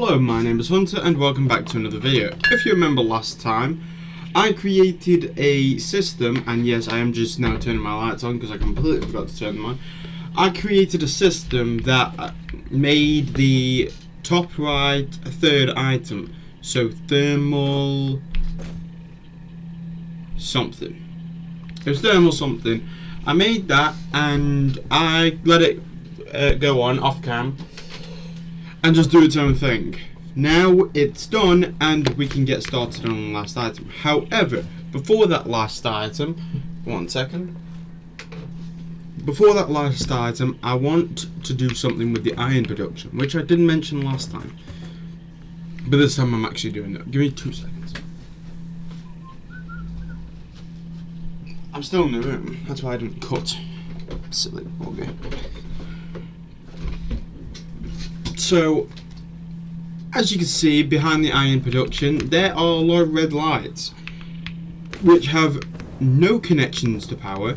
Hello, my name is Hunter and welcome back to another video. If you remember last time, I created a system, and yes, I am just now turning my lights on because I completely forgot to turn them on. I created a system that made the top right third item, so thermal something. It was thermal something. I made that and I let it go on off cam and just do its own thing. Now it's done and we can get started on the last item. However, before that last item, Before that last item, I want to do something with the iron production, which I didn't mention last time. But this time I'm actually doing it. Give me 2 seconds. I'm still in the room, that's why I didn't cut. Silly bugger. So, as you can see behind the iron production, there are a lot of red lights which have no connections to power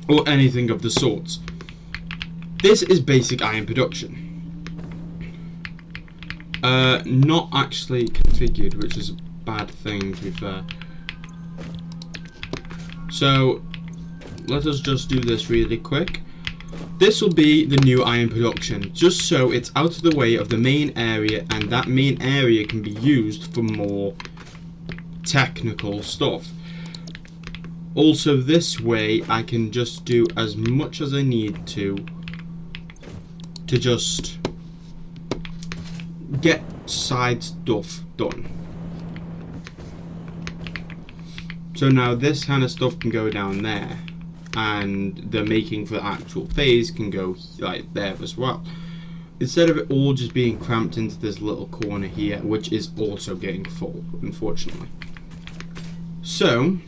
or anything of the sorts. This is basic iron production. Not actually configured, which is a bad thing to be fair. So, let us just do this really quick. This will be the new iron production, just so it's out of the way of the main area, and that main area can be used for more technical stuff. Also, this way I can just do as much as I need to just get side stuff done. So now this kind of stuff can go down there, and the making for the actual phase can go like there as well, instead of it all just being cramped into this little corner here, which is also getting full, unfortunately. So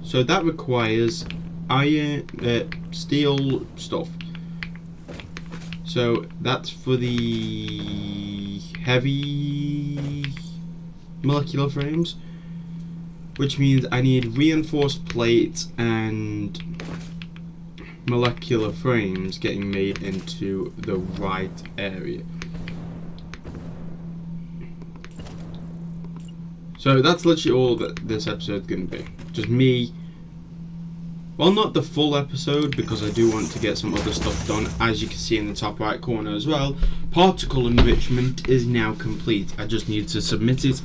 so that requires iron, steel stuff. So that's for the heavy molecular frames, which means I need reinforced plates and molecular frames getting made into the right area. So that's literally all that this episode's going to be. Just me. Well, not the full episode, because I do want to get some other stuff done. As you can see in the top right corner as well, particle enrichment is now complete. I just need to submit it,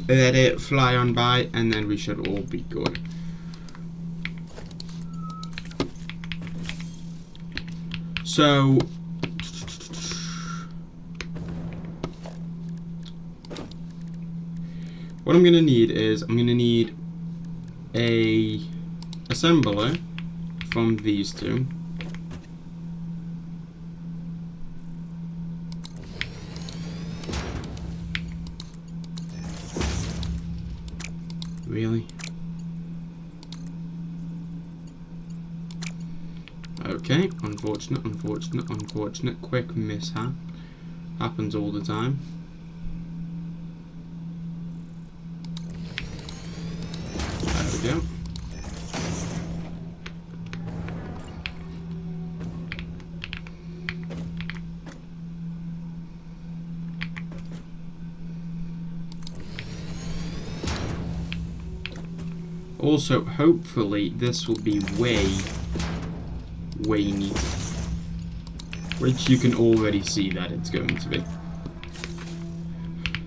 let it fly on by, and then we should all be good. So what I'm gonna need is I'm gonna need a assembler from these two. Really? Okay, unfortunate, quick mishap. Happens all the time. There we go. Also, hopefully this will be way neat, which you can already see that it's going to be.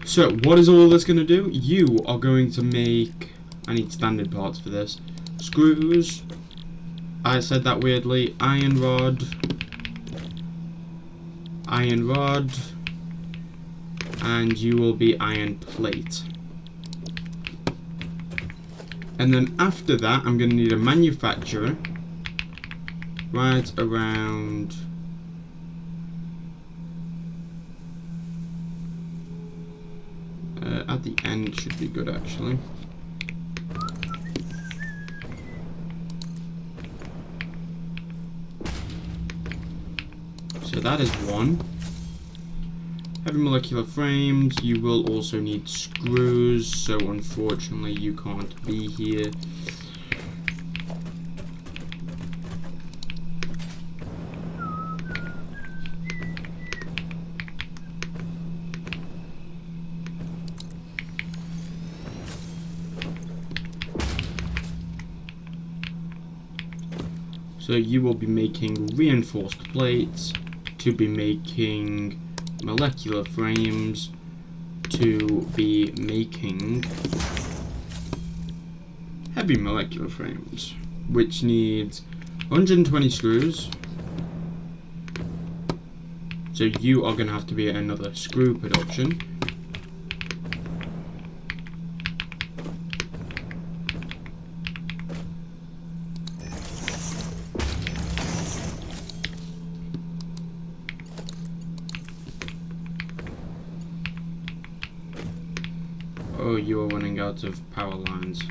So what is all this going to do? You are going to make, I need standard parts for this, screws, I said that weirdly, iron rod, and you will be iron plate. And then after that, I'm going to need a manufacturer right around at the end should be good actually. So that is one. Heavy molecular frames, you will also need screws, so unfortunately you can't be here. So you will be making reinforced plates, to be making molecular frames, to be making heavy molecular frames, which needs 120 screws. So you are going to have to be another screw production. Oh, you are running out of power lines.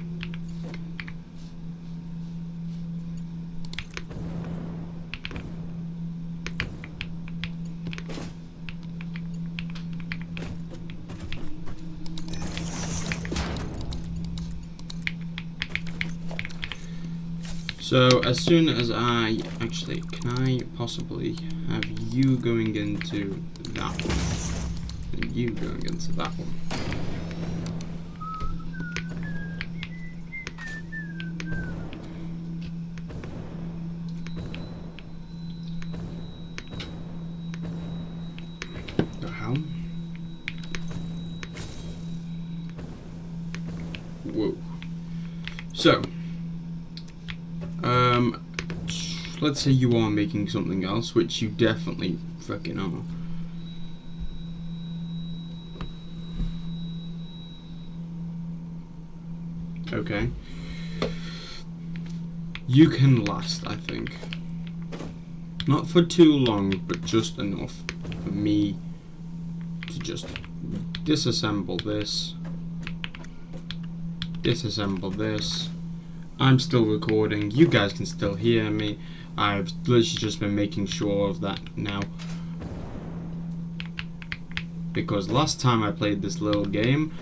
So as soon as can I possibly have you going into that one, and you going into that one? The hell? Whoa. So, let's say you are making something else, which you definitely freaking are. Okay. You can last, I think. Not for too long, but just enough for me to just disassemble this. Disassemble this. I'm still recording. You guys can still hear me. I've literally just been making sure of that now. Because last time I played this little game,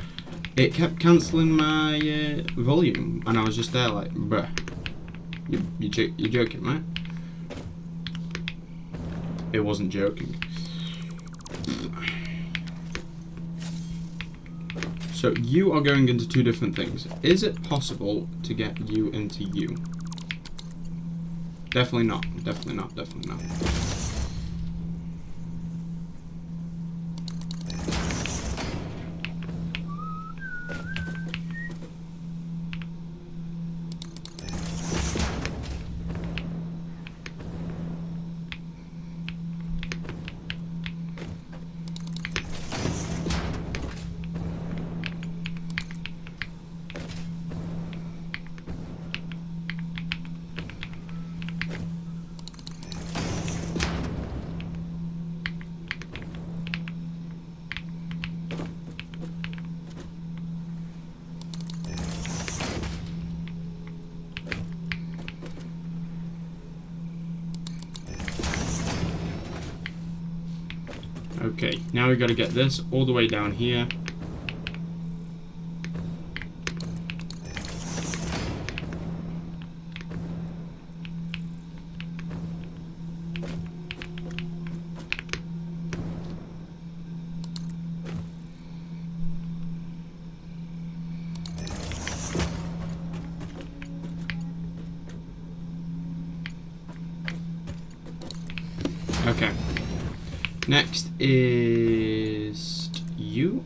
it kept cancelling my volume. And I was just there like, bruh. You're joking, right? It wasn't joking. So you are going into two different things. Is it possible to get you into you? Definitely not. Definitely not. Definitely not. Okay, now we got to get this all the way down here. Okay. Next is you.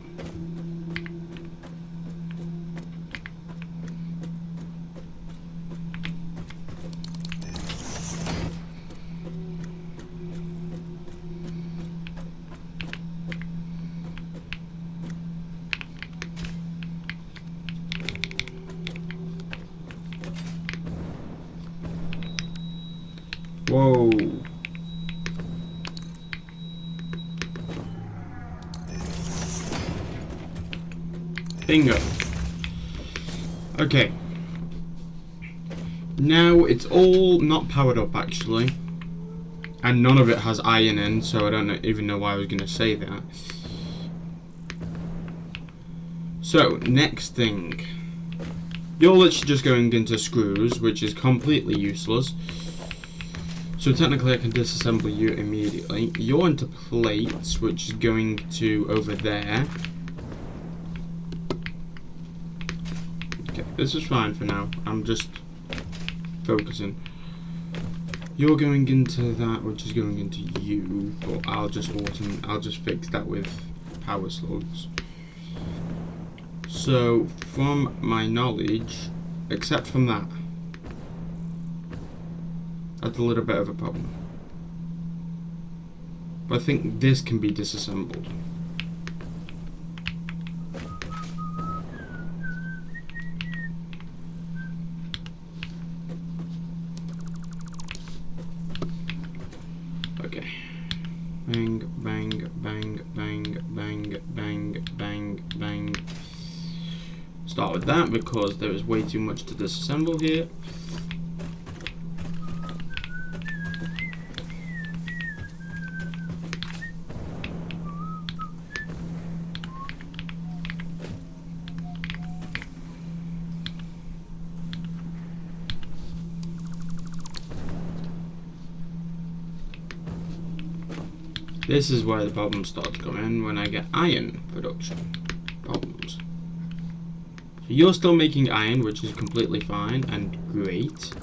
Whoa. Bingo. Okay. Now it's all not powered up actually. And none of it has iron in, so I don't even know why I was going to say that. So, next thing. You're literally just going into screws, which is completely useless. So technically I can disassemble you immediately. You're into plates, which is going to over there. Okay, this is fine for now. I'm just focusing. You're going into that, which is going into you, but I'll just fix that with power slugs. So, from my knowledge, except from that, that's a little bit of a problem. But I think this can be disassembled. Okay. Bang, bang, bang, bang, bang, bang, bang, bang. Start with that because there is way too much to disassemble here. This is where the problems start to come in when I get iron production problems. So you're still making iron, which is completely fine and great.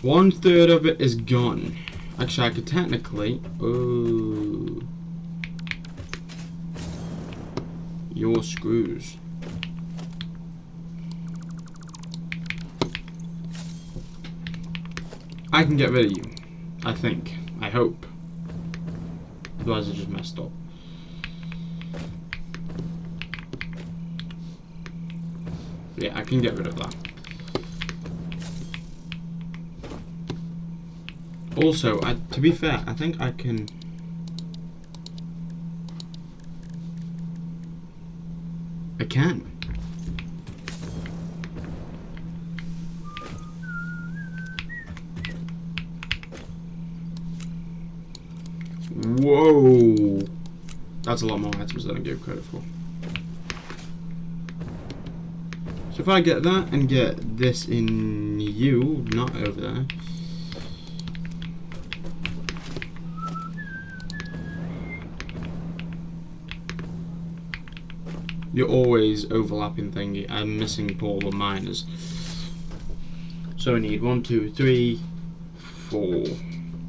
1/3 of it is gone. Actually, I could technically... Oh. Your screws. I can get rid of you. I think. I hope. Otherwise I just messed up. Yeah, I can get rid of that. Also, to be fair, I think I can... I can. Whoa! That's a lot more items than I gave credit for. So if I get that and get this in you, not over there. You're always overlapping thingy. I'm missing portable miners. So I need 1, 2, 3, 4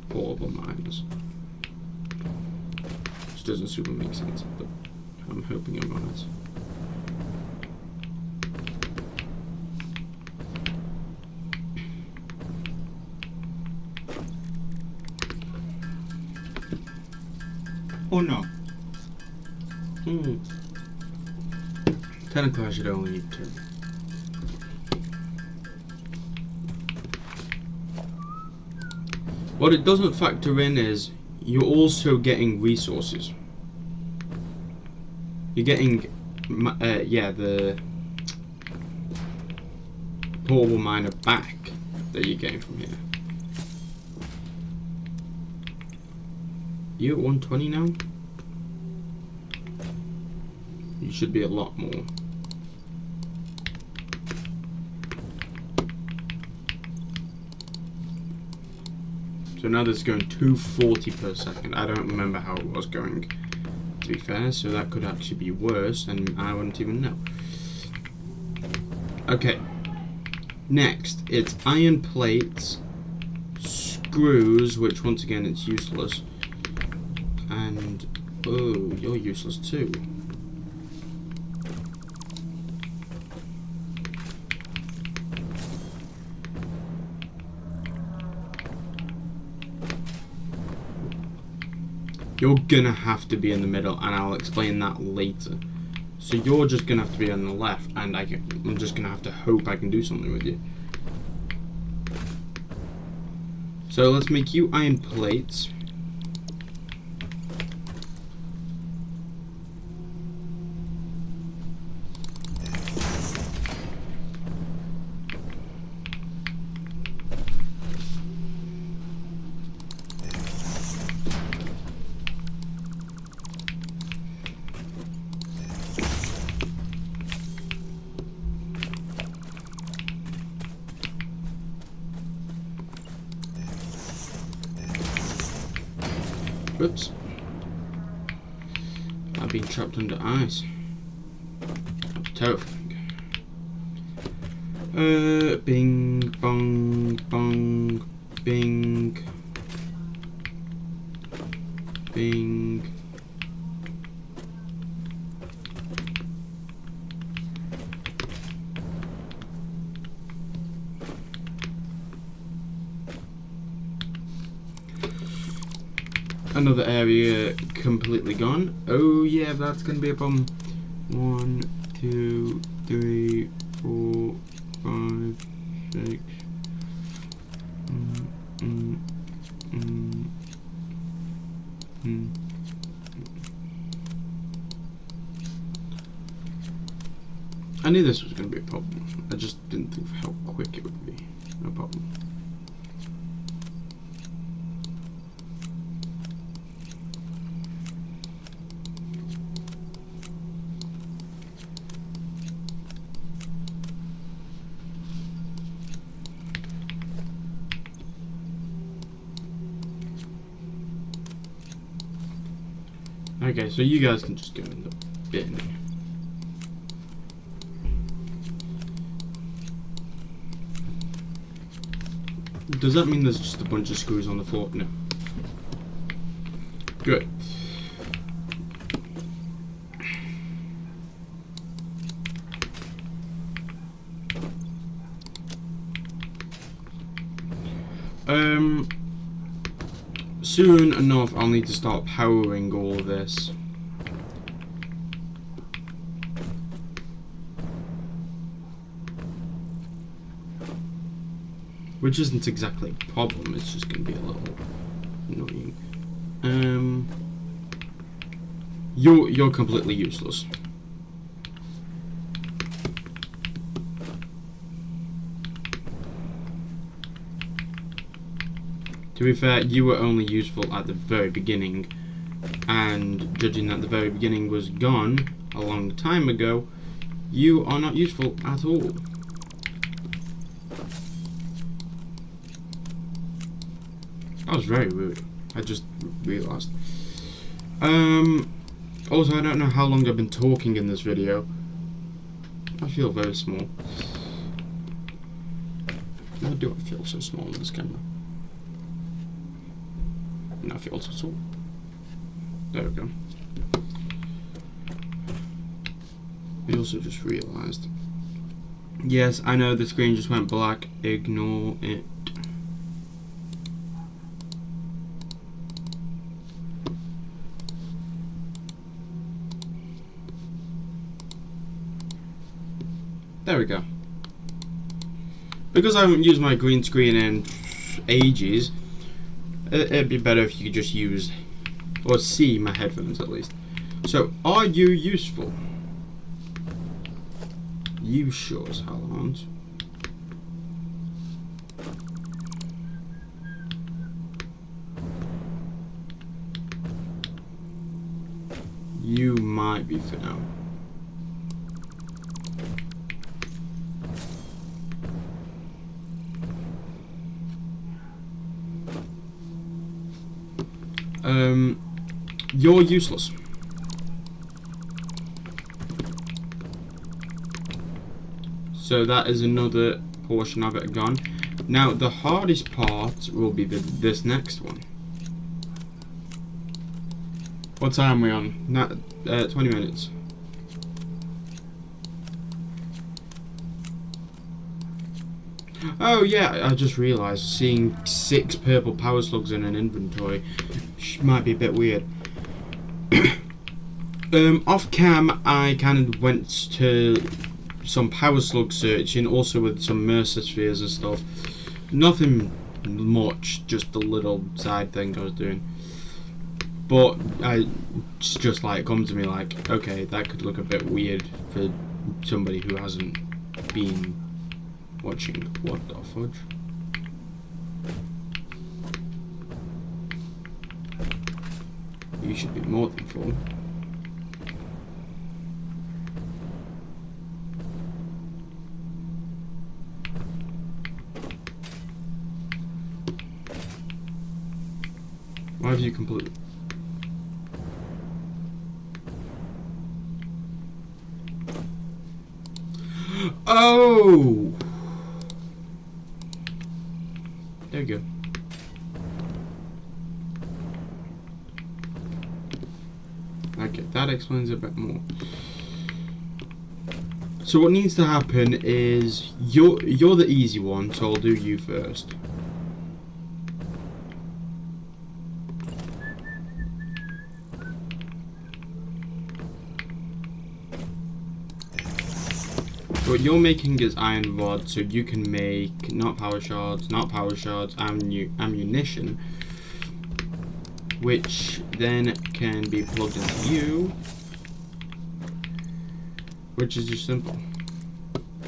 portable miners. Which doesn't super make sense, but I'm hoping I'm right. Or not. Technically I should only need 2. What it doesn't factor in is you're also getting resources. You're getting, the portable miner back that you're getting from here. You at 120 now? You should be a lot more. So now this is going 240 per second. I don't remember how it was going, to be fair, so that could actually be worse and I wouldn't even know. Okay. Next, it's iron plates, screws, which once again it's useless. And, oh, you're useless too. You're gonna have to be in the middle, and I'll explain that later. So you're just gonna have to be on the left, and I'm just gonna have to hope I can do something with you. So let's make you iron plates. Whoops. I've been trapped under ice. That's terrifying. Bing, bong, bong, bing, bing. Another area completely gone. Oh yeah, that's gonna be a problem. 1, 2, 3, 4, 5, 6. I knew this was going to be a problem. I just didn't think of how quick it would be. No problem. Okay, so you guys can just go in the bin. Does that mean there's just a bunch of screws on the floor? No. Good. Soon enough, I'll need to start powering all this. Which isn't exactly a problem, it's just going to be a little annoying. You're completely useless. To be fair, you were only useful at the very beginning, and judging that the very beginning was gone a long time ago, you are not useful at all. That was very rude. I just realised. Also, I don't know how long I've been talking in this video. I feel very small. Why do I feel so small in this camera? I feel so small. There we go. I also just realised. Yes, I know the screen just went black. Ignore it. There we go. Because I haven't used my green screen in ages, it'd be better if you could just use, or see my headphones at least. So, are you useful? You sure as hell aren't. You might be for now. You're useless. So that is another portion of it gone. Now the hardest part will be this next one. What time are we on? 20 minutes. Oh yeah, I just realised seeing 6 purple power slugs in an inventory might be a bit weird. Off cam, I kind of went to some power slug searching, also with some Mercer spheres and stuff. Nothing much, just a little side thing I was doing. But it's just like come to me like, okay, that could look a bit weird for somebody who hasn't been watching. What the fudge? You should be more than full. Why have you completely... Oh! There we go. Okay, that explains a bit more. So what needs to happen is you're the easy one, so I'll do you first. So what you're making is iron rod, so you can make not power shards, ammunition, which then can be plugged into you, which is just simple.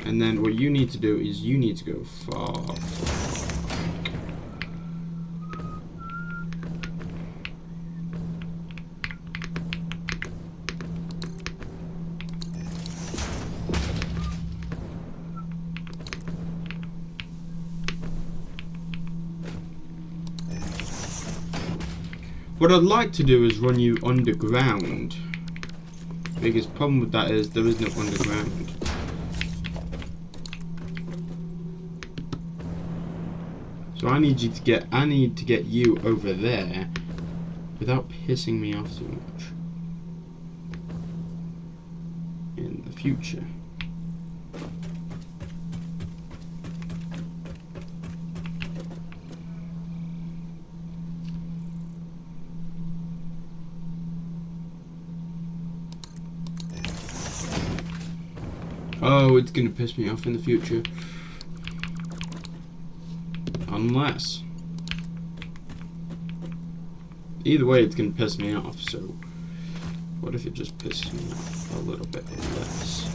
And then what you need to do is you need to go far. What I'd like to do is run you underground. The biggest problem with that is there is no underground. So I need to get you over there without pissing me off too much in the future. Oh, it's gonna piss me off in the future. Unless. Either way, it's gonna piss me off, so what if it just pisses me off a little bit less?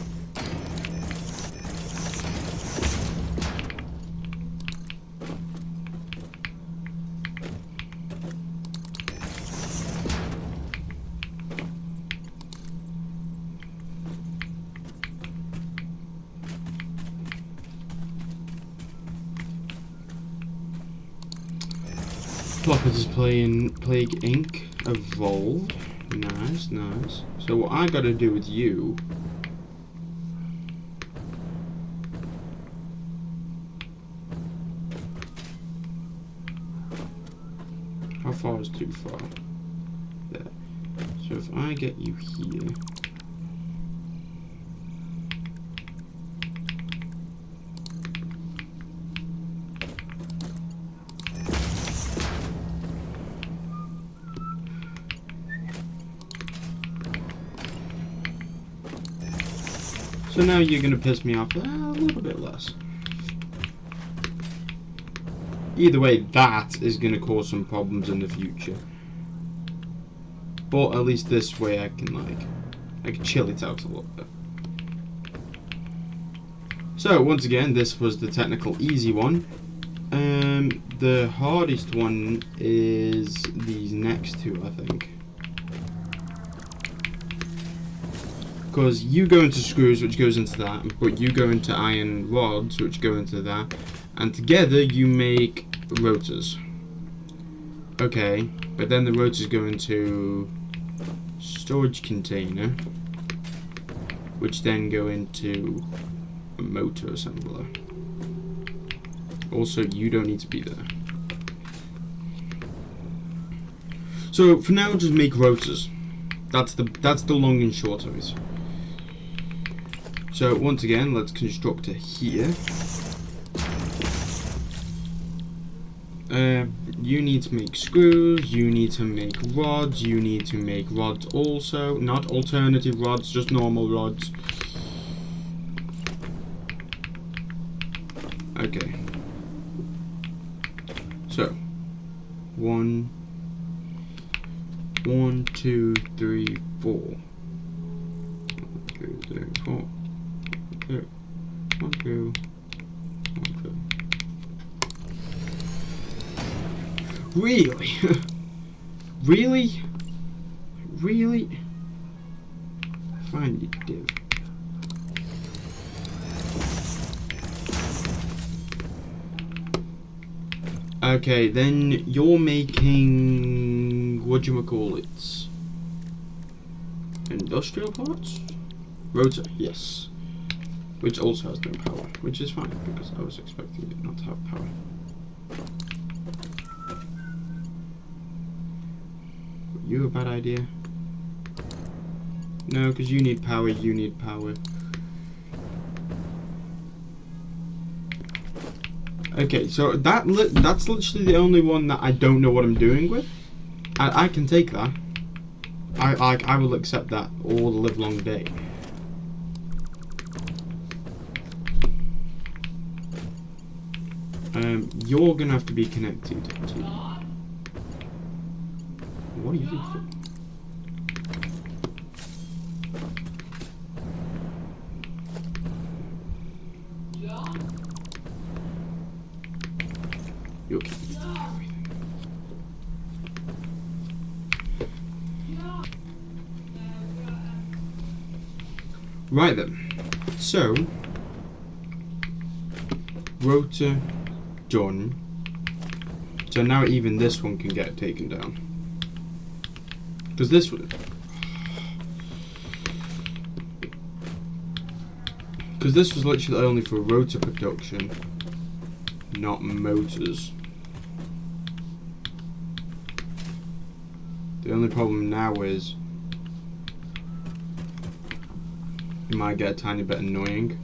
Plopper is playing Plague Inc. Evolve. Nice, nice. So what I gotta do with you how far is too far? There. So if I get you here. So now you're gonna piss me off a little bit less. Either way, that is gonna cause some problems in the future. But at least this way I can chill it out a little bit. So once again, this was the technical easy one. The hardest one is these next two, I think. Because you go into screws, which goes into that, but you go into iron rods, which go into that, and together you make rotors. Okay, but then the rotors go into storage container, which then go into a motor assembler. Also, you don't need to be there. So for now, just make rotors. That's the long and short of it. So once again, let's construct it here. You need to make screws, you need to make rods, you need to make rods also. Not alternative rods, just normal rods. Okay. So, 1, 2, 3, 4. 1, 2, 3, 4. 1, 2, 1, 2. Really? Really? Really? Fine, you do. Okay, then you're making whatchamacallits? Industrial parts? Rotor, yes. Which also has no power, which is fine because I was expecting it not to have power. you a bad idea? No, because you need power, you need power. Okay, so that's literally the only one that I don't know what I'm doing with. I can take that. I will accept that all the live long day. You're gonna have to be connected to. What are you for? You okay? Right then. So, rotor done. So now even this one can get taken down. Because this one. Because this was literally only for rotor production, not motors. The only problem now is it might get a tiny bit annoying.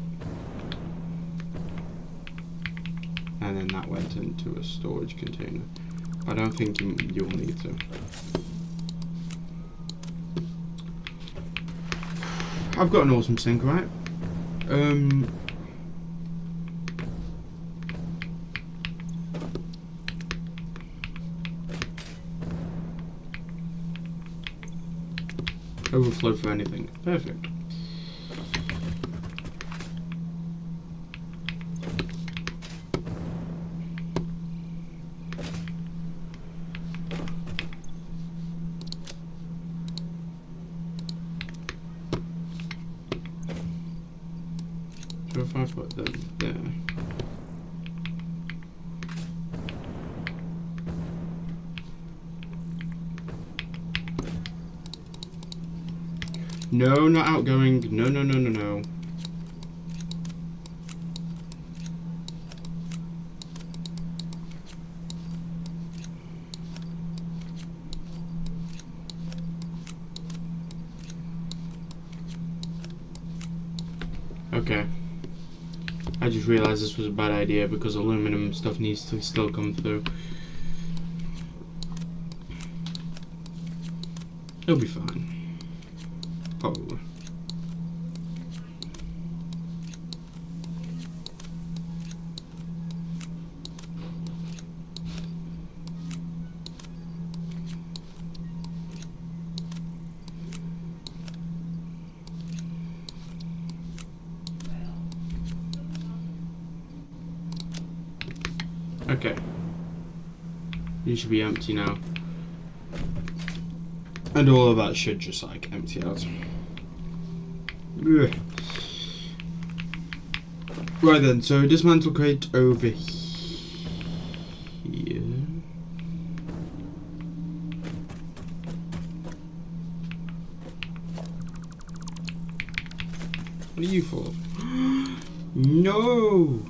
And then that went into a storage container. I don't think you'll need to. I've got an awesome sink, right? Overflow for anything. Perfect. So if I put them there. No, not outgoing. No, no, no, no, no. Okay. I just realized this was a bad idea because aluminum stuff needs to still come through. It'll be fine. Probably. Okay. You should be empty now. And all of that should just like empty out. Ugh. Right then, so dismantle crate over here. What are you for? No!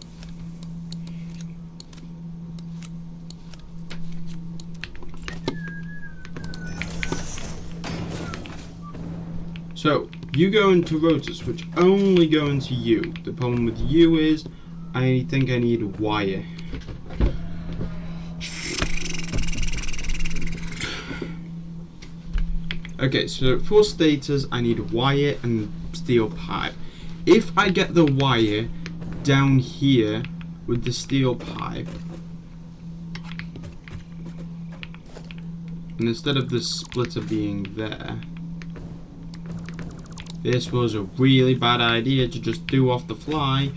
So, you go into rotors, which only go into you. The problem with you is, I think I need a wire. Okay, so for stators, I need a wire and steel pipe. If I get the wire down here with the steel pipe, and instead of the splitter being there, this was a really bad idea to just do off the fly.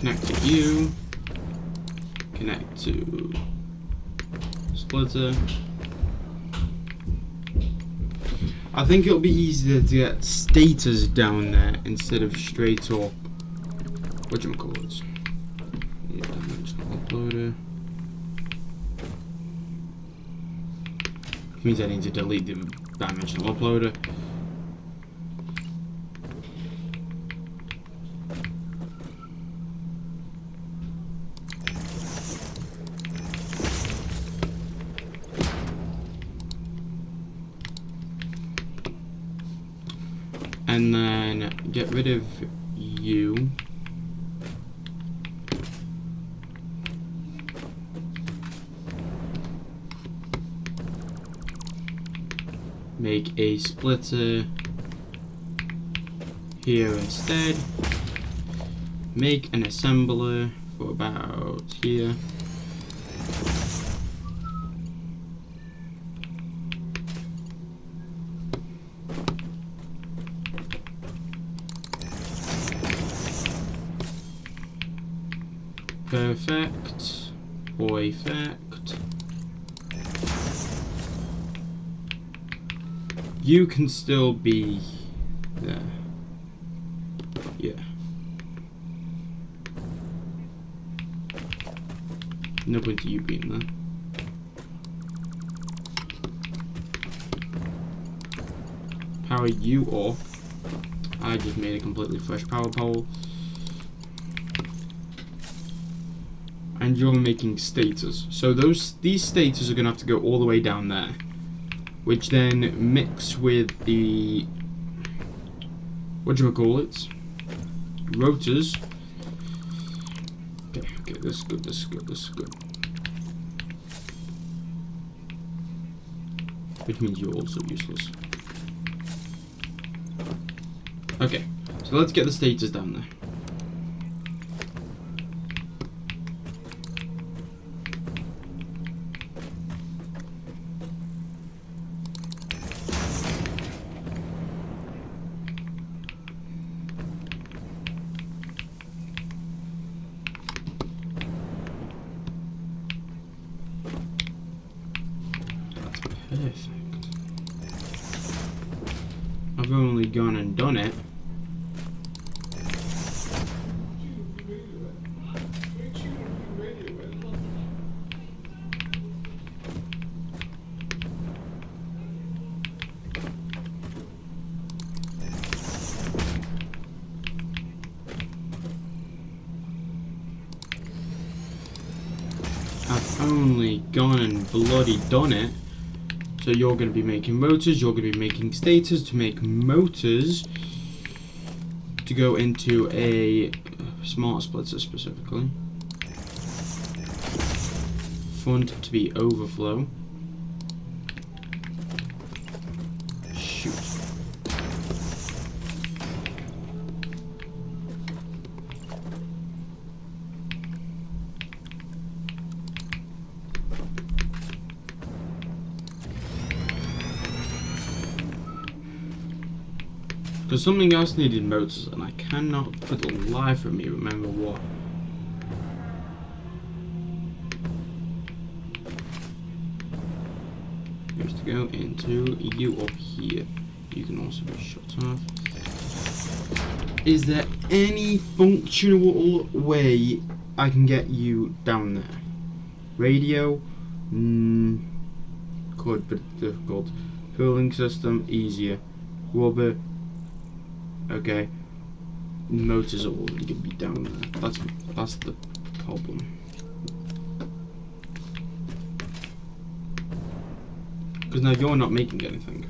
connect to you, connect to splitter. I think it'll be easier to get stators down there instead of straight up whatchamacallits. Yeah, dimensional uploader. Which means I need to delete the dimensional uploader. And then get rid of you. Make a splitter here instead. Make an assembler for about here. Perfect. Perfect. You can still be there. Yeah. No point to you being there. Power you off. I just made a completely fresh power pole. And you're making stators. So these stators are gonna have to go all the way down there, which then mix with the whatchamacallits, rotors. Okay, this is good, this is good, this is good. Which means you're also useless. Okay, so let's get the stators down there. Perfect. I've only gone and done it. I've only gone and bloody done it. So you're going to be making motors, you're going to be making stators to make motors to go into a smart splitter specifically. Front to be overflow. Shoot. Because something else needed motors, and I cannot for the life of me remember what. Here's to go into you up here. You can also be shut off. Is there any functional way I can get you down there? Radio? Could be difficult. Cooling system, easier. Rubber. Okay, motors are already gonna be down there. That's the problem. Because now you're not making anything.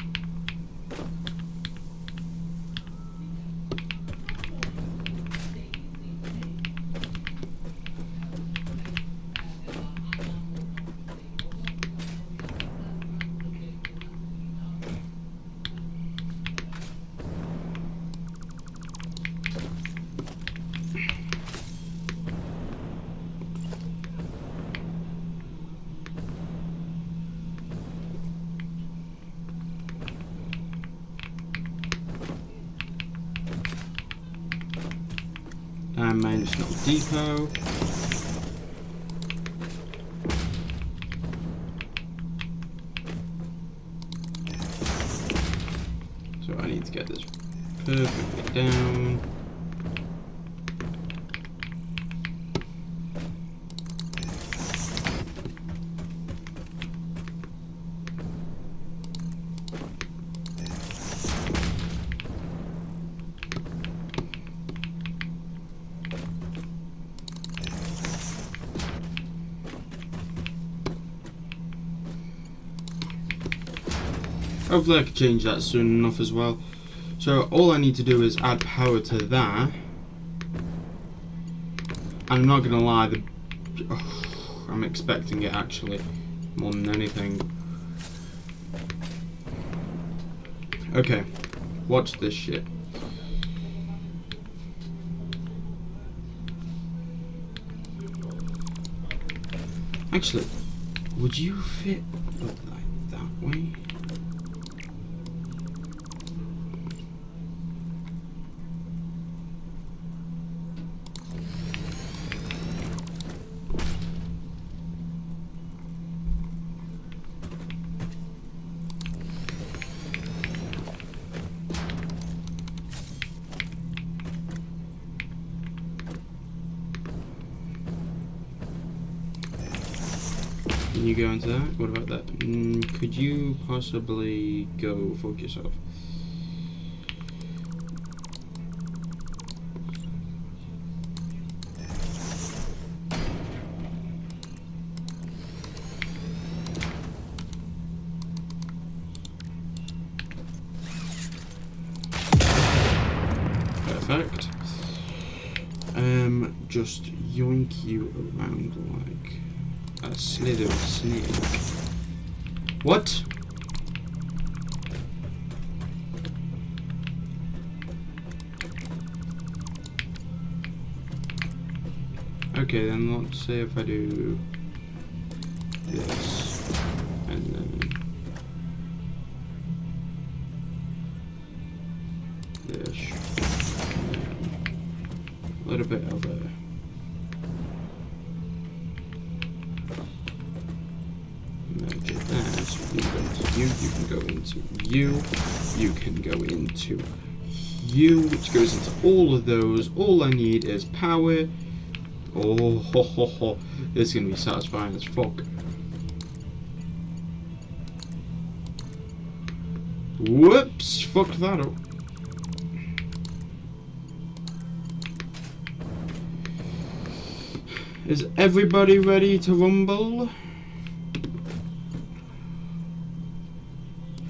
dimensional depot. So I need to get this perfectly down. Hopefully I can change that soon enough as well. So all I need to do is add power to that. And I'm not gonna lie, I'm expecting it actually, more than anything. Okay, watch this shit. Actually, would you fit like that way? Can you go into that? What about that? Could you possibly go fuck yourself? Perfect. Just yoink you around like a slithery snake. What? Okay, then let's say if I do this and then this, a little bit of a merge it there, so you can go into you, you can go into you, you can go into you, which goes into all of those. All I need is power. Oh, ho, ho, ho. This is gonna be satisfying as fuck. Whoops, fucked that up. Is everybody ready to rumble?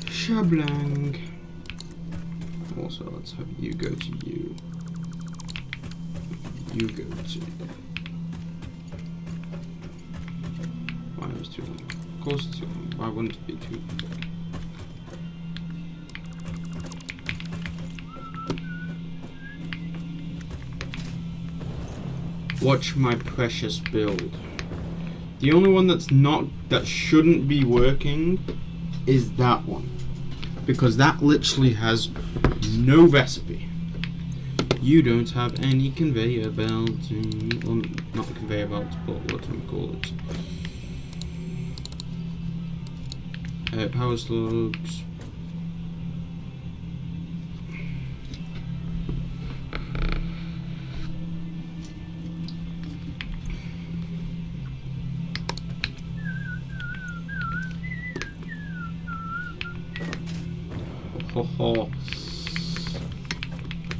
Shablang. Also, let's have you go to you. You go to. Why was too long? Of course it's too long. Why wouldn't it be too long? Watch my precious build. The only one that shouldn't be working is that one, because that literally has no recipe. You don't have any conveyor belt, well, not conveyor belt, but what do we call it? Power slugs. Ho ho.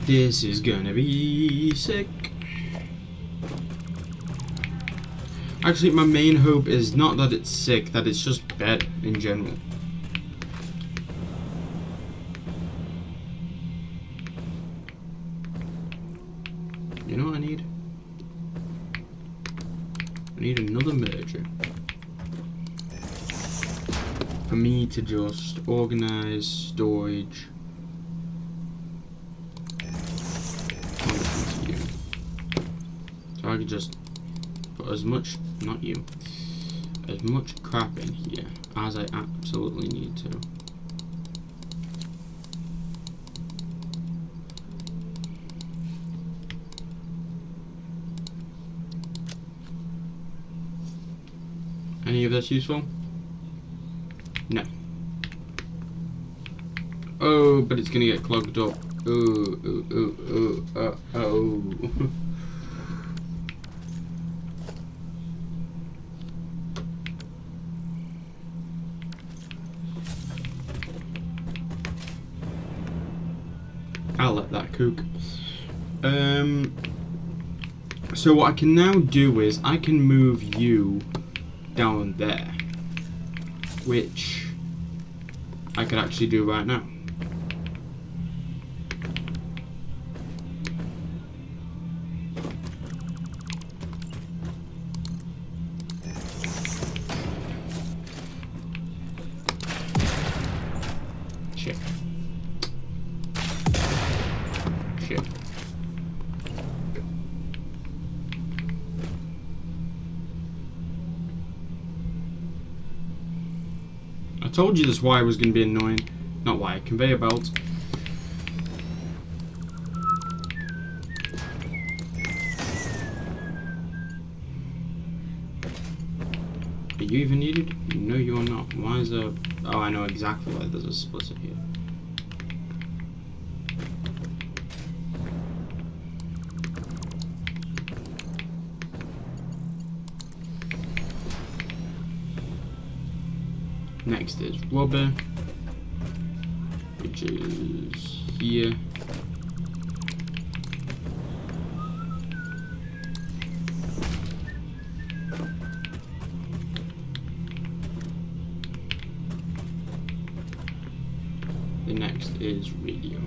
This is gonna be sick. Actually, my main hope is not that it's sick, that it's just better in general. You know what I need? I need another merger. For me to just organize storage. So I could just put as much, not you, as much crap in here as I absolutely need to. Any of this useful? No. Oh, but it's gonna get clogged up. Oh. I'll let that cook. So what I can now do is I can move you down there, which I could actually do right now. Shit. I told you this wire was going to be annoying. Not wire, conveyor belt. Are you even needed? No, you are not. Why is there... Oh, I know exactly why there's a splitter here. Next is rubber, which is here. The next is radio.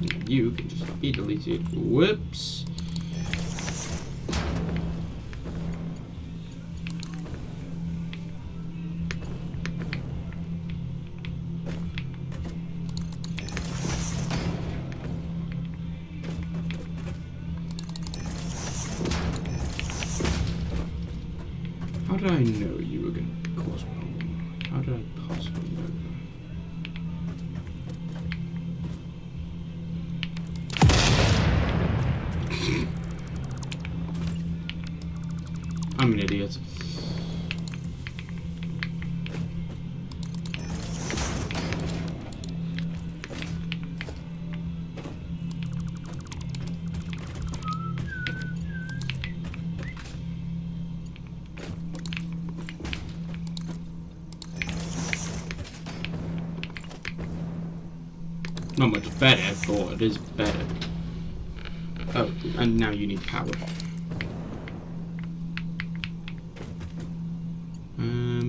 And you can just be deleted. Whoops. How did I know you were going to cause a problem? How did I possibly know that? I'm an idiot. Not much better, but it is better. Oh, and now you need power.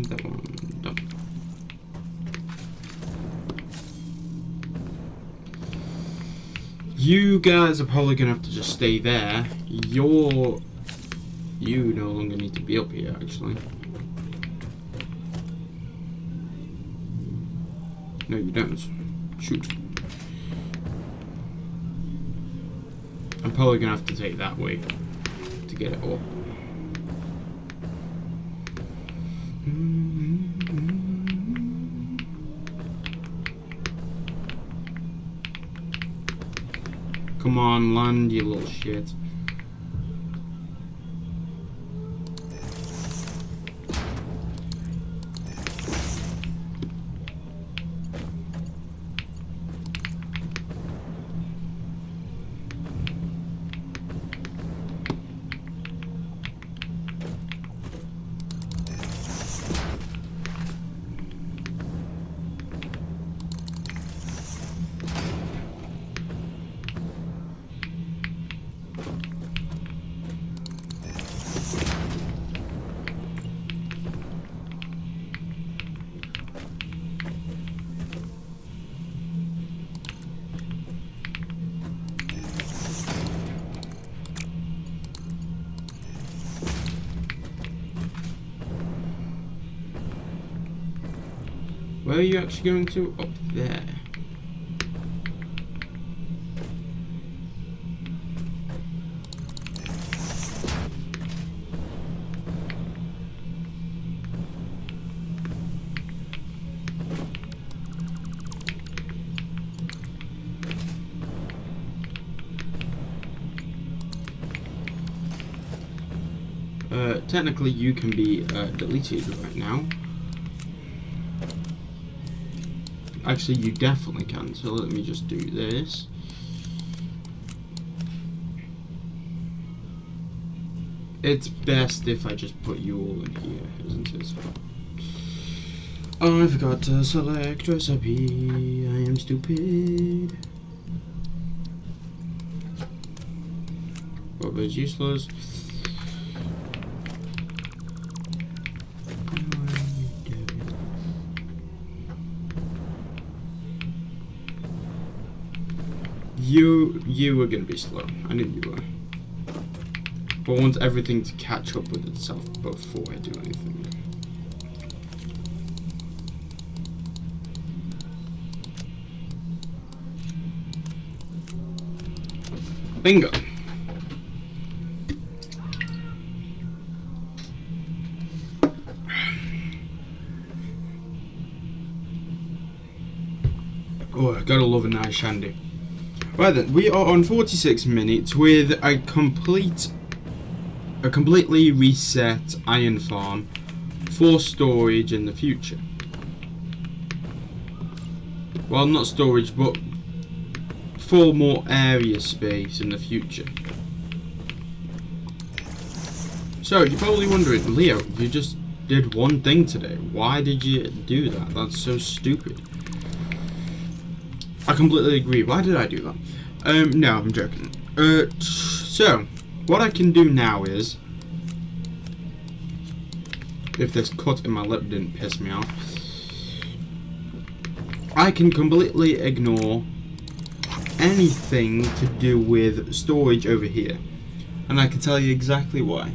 That one done. You guys are probably gonna have to just stay there. You no longer need to be up here, actually. No, you don't. Shoot. I'm probably gonna have to take that way to get it up. Come on, land, you little shit. Where are you actually going to? Up there. Technically, you can be deleted right now. Actually, you definitely can. So let me just do this. It's best if I just put you all in here, isn't it? Oh, I forgot to select recipe. I am stupid. Rubber is useless. You were gonna be slow. I knew you were. But I want everything to catch up with itself before I do anything. Bingo. Oh, I gotta love a nice shandy. Right then, we are on 46 minutes with a completely reset iron farm for storage in the future. Well, not storage, but for more area space in the future. So, you're probably wondering, Leo, you just did one thing today. Why did you do that? That's so stupid. I completely agree. Why did I do that? No, I'm joking. So, what I can do now is, if this cut in my lip didn't piss me off, I can completely ignore anything to do with storage over here. And I can tell you exactly why.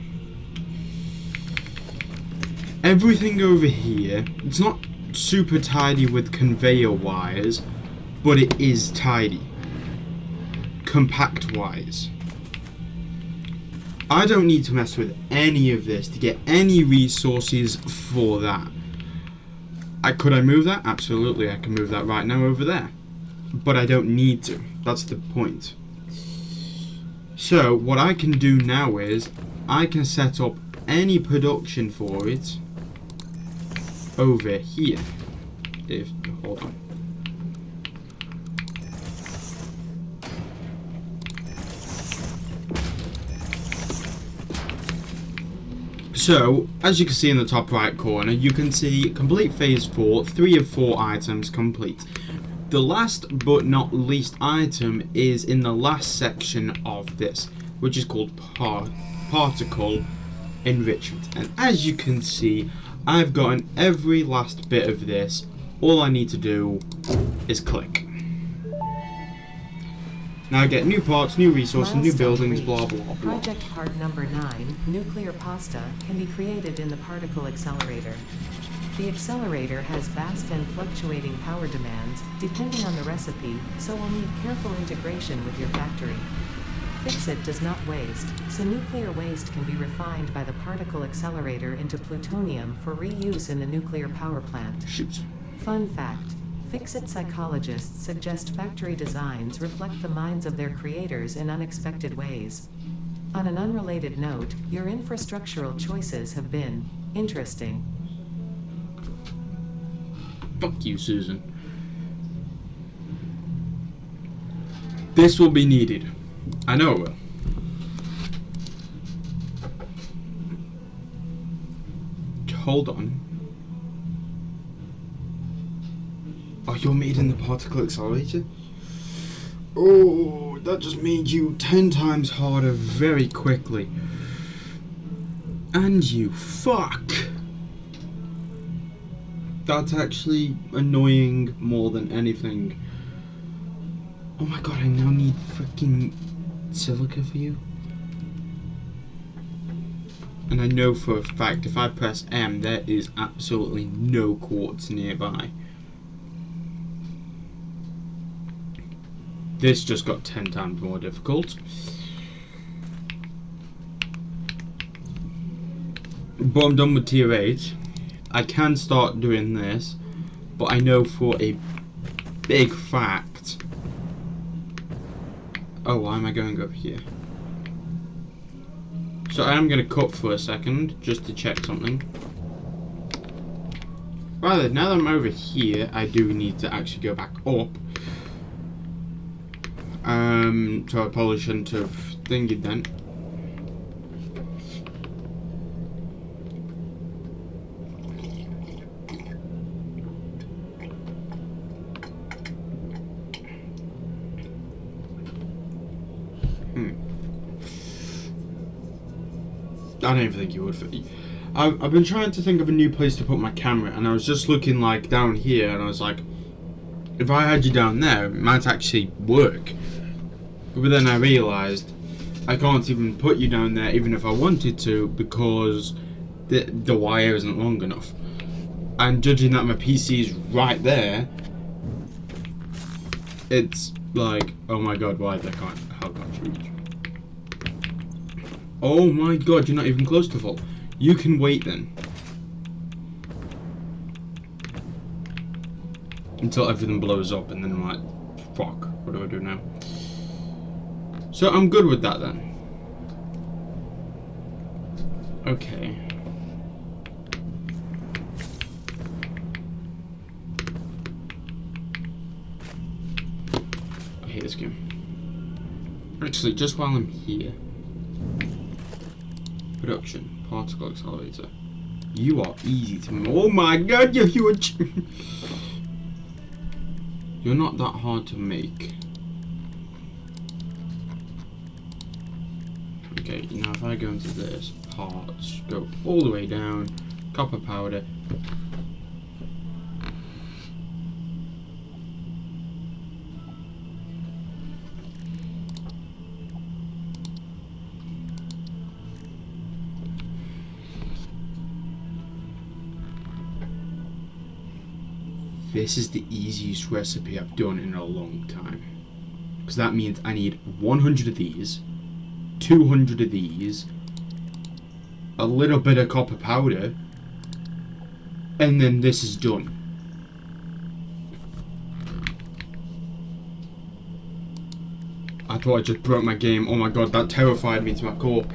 Everything over here, it's not super tidy with conveyor wires, but it is tidy. Compact wise. I don't need to mess with any of this to get any resources for that. Could I move that? Absolutely, I can move that right now over there. But I don't need to. That's the point. So, what I can do now is, I can set up any production for it over here. Hold on. So, as you can see in the top right corner, you can see complete phase 4, 3 of 4 items complete. The last but not least item is in the last section of this, which is called particle enrichment. And as you can see, I've gotten every last bit of this. All I need to do is click. Now I get new parts, new resources, new buildings, blah blah blah. Project part number 9, nuclear pasta, can be created in the particle accelerator. The accelerator has vast and fluctuating power demands, depending on the recipe, so will need careful integration with your factory. Fix-It does not waste, so nuclear waste can be refined by the particle accelerator into plutonium for reuse in the nuclear power plant. Shoot. Fun fact. Fix-It psychologists suggest factory designs reflect the minds of their creators in unexpected ways. On an unrelated note, your infrastructural choices have been interesting. Fuck you, Susan. This will be needed. I know it will. Hold on. Oh, you're made in the particle accelerator? Oh, that just made you 10 times harder very quickly. And you fuck. That's actually annoying more than anything. Oh my god, I now need freaking silica for you. And I know for a fact if I press M, there is absolutely no quartz nearby. This just got 10 times more difficult. But I'm done with tier 8. I can start doing this, but I know for a big fact... Oh, why am I going over here? So I am going to cut for a second, just to check something. Rather, now that I'm over here, I do need to actually go back up. So I probably shouldn't have thingied then. I don't even think you would fit. I've been trying to think of a new place to put my camera, and I was just looking like down here, and I was like, if I had you down there, it might actually work. But then I realised I can't even put you down there even if I wanted to, because the wire isn't long enough. And judging that my PC is right there, it's like, oh my god, why they can't, how can't you reach? Oh my god, you're not even close to full. You can wait then. Until everything blows up, and then I'm like, fuck, what do I do now? So I'm good with that then. Okay. I hate this game. Actually, just while I'm here. Production, particle accelerator. You are easy to move. Oh my god, you're huge! You're not that hard to make. Okay, now if I go into this, parts, go all the way down, copper powder. This is the easiest recipe I've done in a long time. Because that means I need 100 of these, 200 of these, a little bit of copper powder, and then this is done. I thought I just broke my game. Oh my god, that terrified me to my core.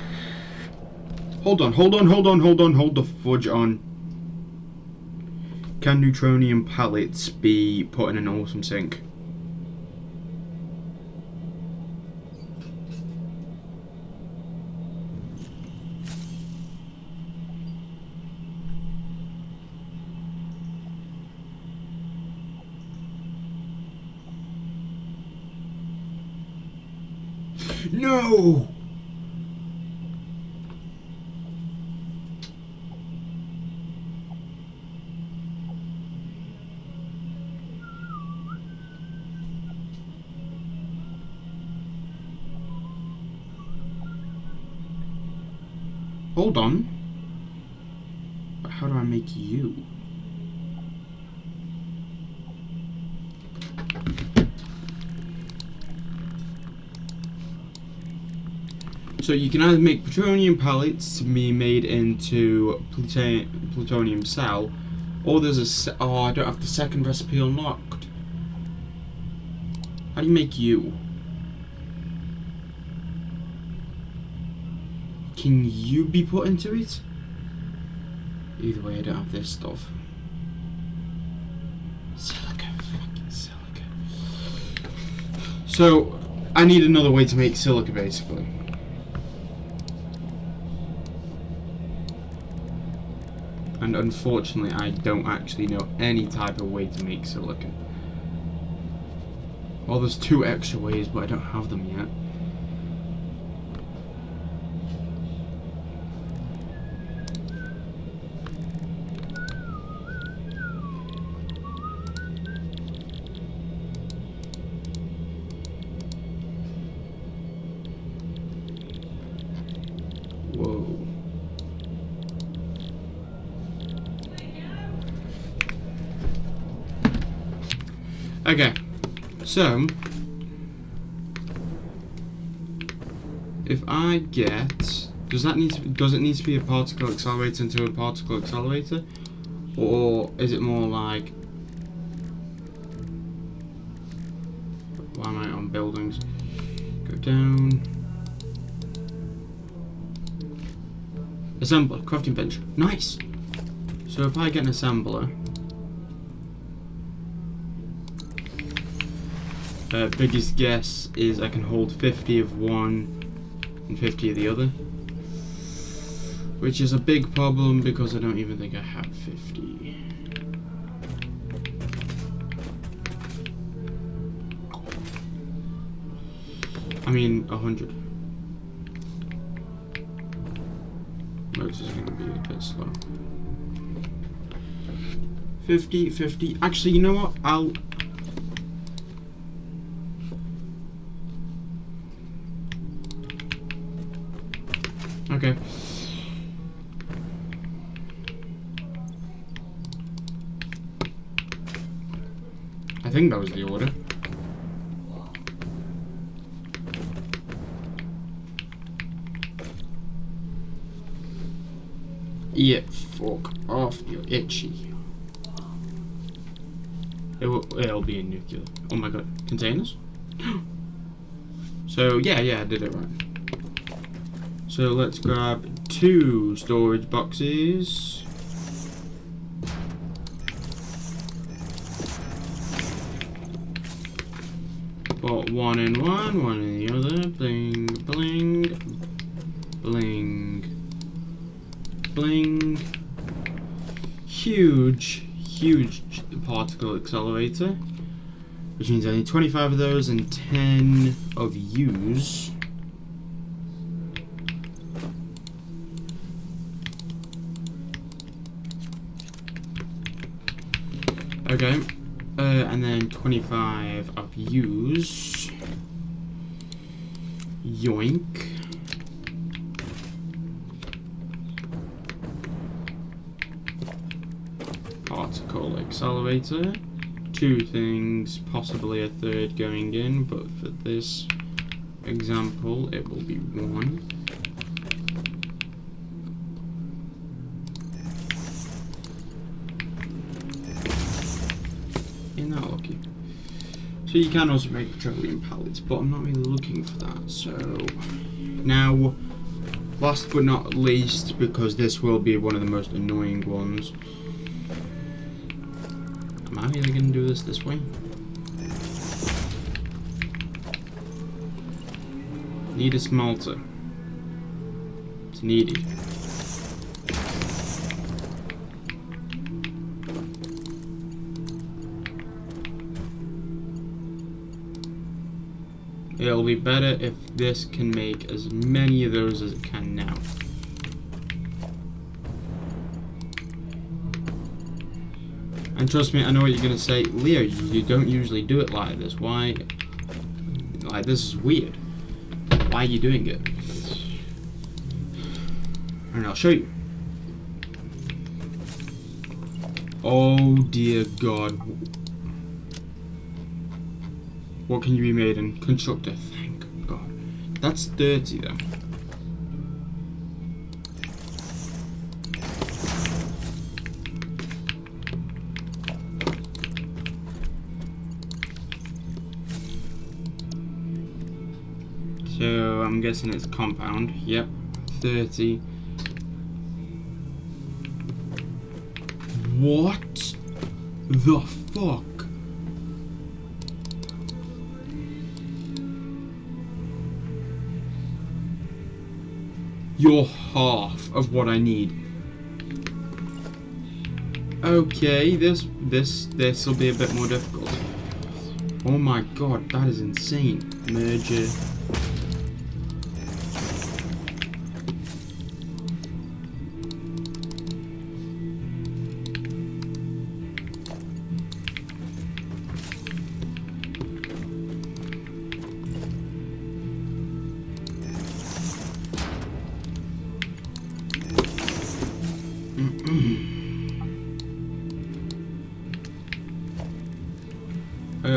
Hold on, hold the fudge on. Can neutronium pellets be put in an awesome sink? No! Hold on. But how do I make you? So you can either make plutonium pellets to be made into plutonium cell, or there's a oh, I don't have the second recipe unlocked. How do you make you? Can you be put into it? Either way, I don't have this stuff. Silica, fucking silica. So, I need another way to make silica, basically. And unfortunately, I don't actually know any type of way to make silica. Well, there's 2 extra ways, but I don't have them yet. Whoa. Okay, so if I get, does it need to be a particle accelerator into a particle accelerator, or is it more like, why am I on buildings? Go down. Assembler, crafting bench. Nice! So if I get an assembler... biggest guess is I can hold 50 of one and 50 of the other. Which is a big problem because I don't even think I have 50. I mean, 100. This is going to be a bit slow. 50, 50. Actually, you know what? I'll... Okay. I think that was the order. Yeah, fuck off, you're itchy. It'll be a nuclear. Oh my god, containers? So, yeah, I did it right. So let's grab 2 storage boxes. Put one in one, one in the other. Bling, bling, bling. Bling. Huge particle accelerator, which means I need 25 of those and 10 of U's. Okay, and then 25 of U's. Yoink. Particle accelerator. 2 things, possibly a third going in, but for this example, it will be 1. Isn't that lucky? So you can also make petroleum pallets, but I'm not really looking for that. So now, last but not least, because this will be one of the most annoying ones. Am I really going to do this way? Need a smelter. It's needy. It'll be better if this can make as many of those as it can now. And trust me, I know what you're going to say. Leo, you don't usually do it like this. Why? Like, this is weird. Why are you doing it? And I'll show you. Oh dear God. What can you be made in? Constructor. Thank God. That's 30 though. So I'm guessing it's compound. Yep. 30. What the fuck? You're half of what I need. Okay, this will be a bit more difficult. Oh my God, that is insane. Merger.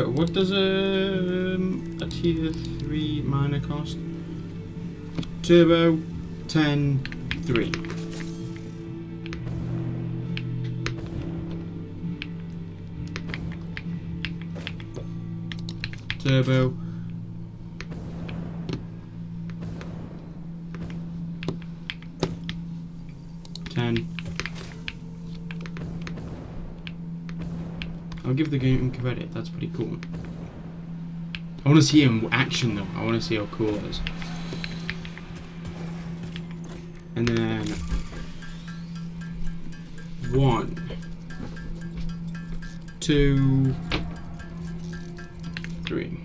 What does a tier 3 miner cost? Turbo 10-3. Turbo. 10. I'll give the game credit. That's pretty cool. I want to see him in action though. I want to see how cool it is. And then 1, 2, 3.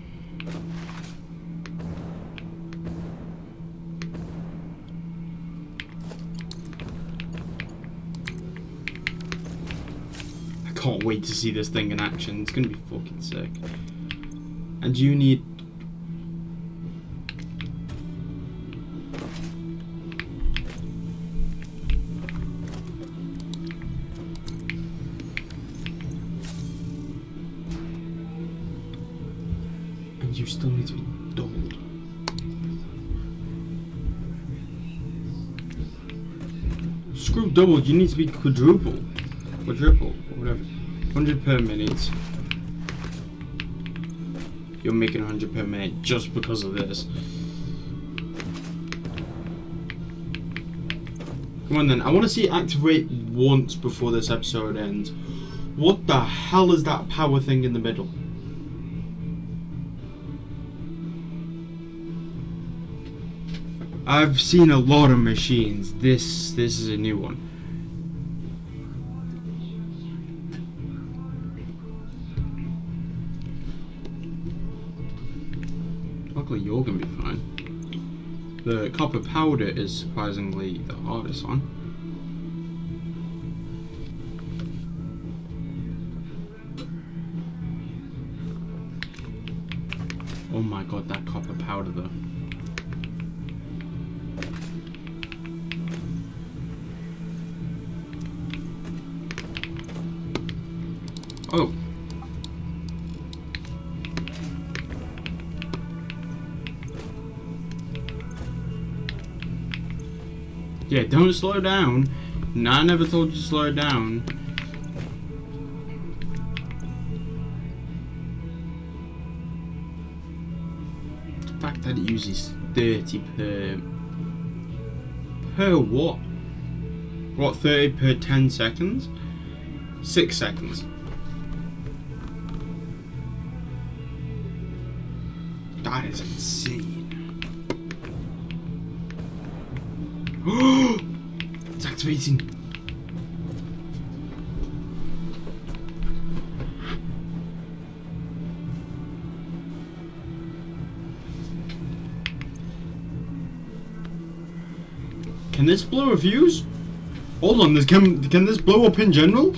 I can't wait to see this thing in action. It's gonna be fucking sick. And you need... And you still need to be doubled. Screw doubled, you need to be quadrupled. Quadruple, or whatever. 100 per minute. You're making 100 per minute just because of this. Come on then, I want to see it activate once before this episode ends. What the hell is that power thing in the middle? I've seen a lot of machines. This is a new one. Luckily you're gonna be fine. The copper powder is surprisingly the hardest one. Oh my god, that copper powder though. Oh. Yeah, don't slow down. No, I never told you to slow down. The fact that it uses 30 per what? What, 30 per 10 seconds? 6 seconds. That is insane. It's activating. Can this blow a fuse? Hold on, can this blow up in general?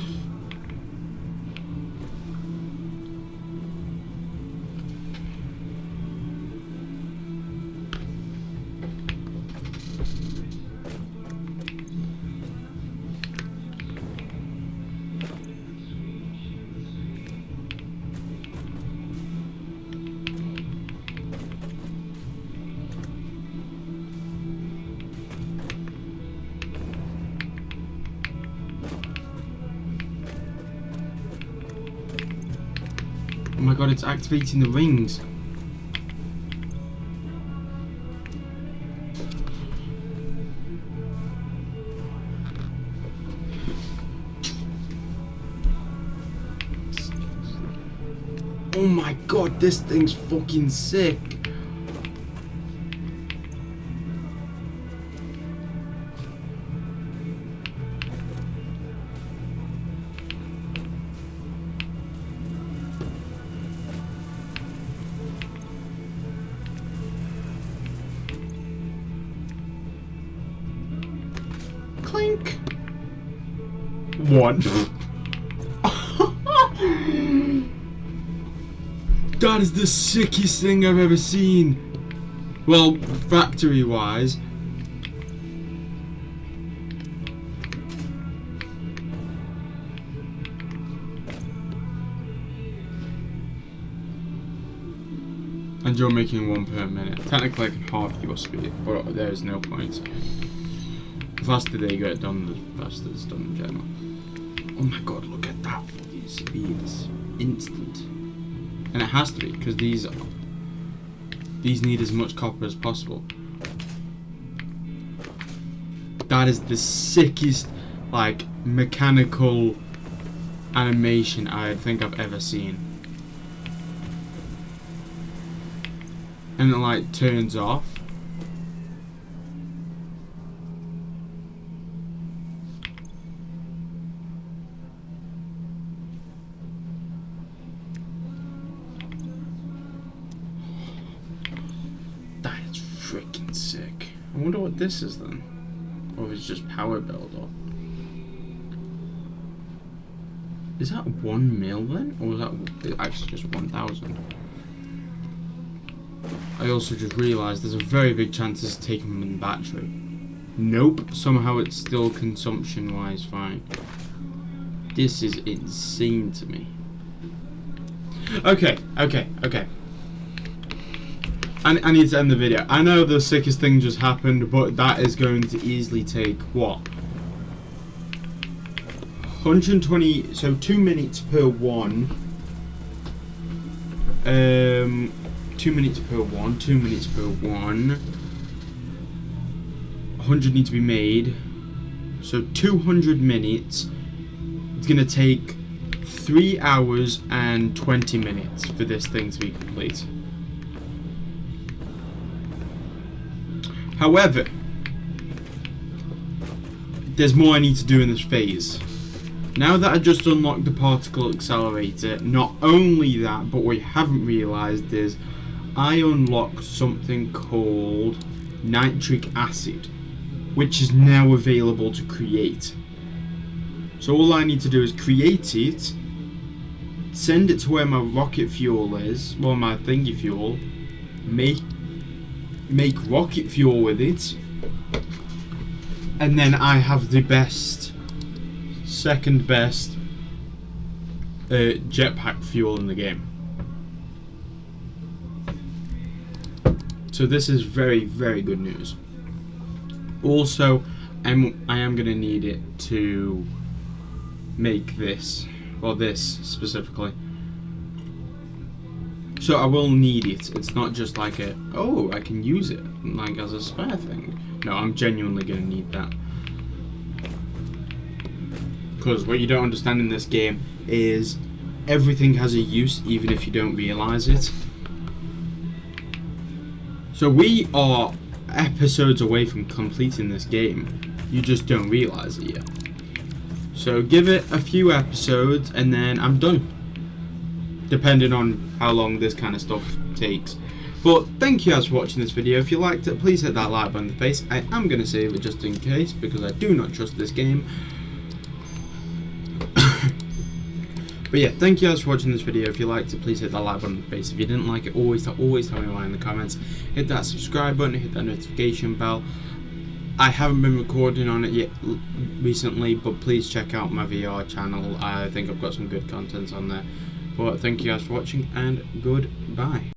Oh my god, it's activating the rings. Oh my god, this thing's fucking sick. Clink. One. That is the sickest thing I've ever seen. Well, factory wise. And you're making 1 per minute. Technically I can half your speed, but there is no point. The faster they get done, the faster it's done in general. Oh my god, look at that fucking speed. It's instant. And it has to be, because these need as much copper as possible. That is the sickest. like mechanical animation I think I've ever seen. And it like turns off. That is freaking sick. I wonder what this is then. Or if it's just power build up. Is that 1 mil then? Or is that actually just 1,000? I also just realised there's a very big chance it's taking from the battery. Nope, somehow it's still consumption wise fine. This is insane to me. Okay. I need to end the video. I know the sickest thing just happened, but that is going to easily take what? 120, so 2 minutes per one. 2 minutes per one, 2 minutes per one. 100 need to be made. So 200 minutes. It's gonna take 3 hours and 20 minutes for this thing to be complete. However, there's more I need to do in this phase. Now that I just unlocked the particle accelerator, not only that, but what you haven't realised is I unlocked something called nitric acid, which is now available to create. So all I need to do is create it, send it to where my rocket fuel is, well my thingy fuel, make rocket fuel with it, and then I have the second best jetpack fuel in the game. So this is very, very good news. Also, I am going to need it to make this, well this specifically. So I will need it. It's not just like a, oh, I can use it like as a spare thing. No, I'm genuinely going to need that. Because what you don't understand in this game is everything has a use even if you don't realise it. So we are episodes away from completing this game. You just don't realise it yet. So give it a few episodes and then I'm done. Depending on how long this kind of stuff takes. But thank you guys for watching this video. If you liked it, please hit that like button in the face. I am going to save it just in case because I do not trust this game. But yeah, thank you guys for watching this video. If you liked it, please hit that like button in the face. If you didn't like it, always tell me why in the comments. Hit that subscribe button, hit that notification bell. I haven't been recording on it yet recently, but please check out my VR channel. I think I've got some good content on there. But thank you guys for watching and goodbye.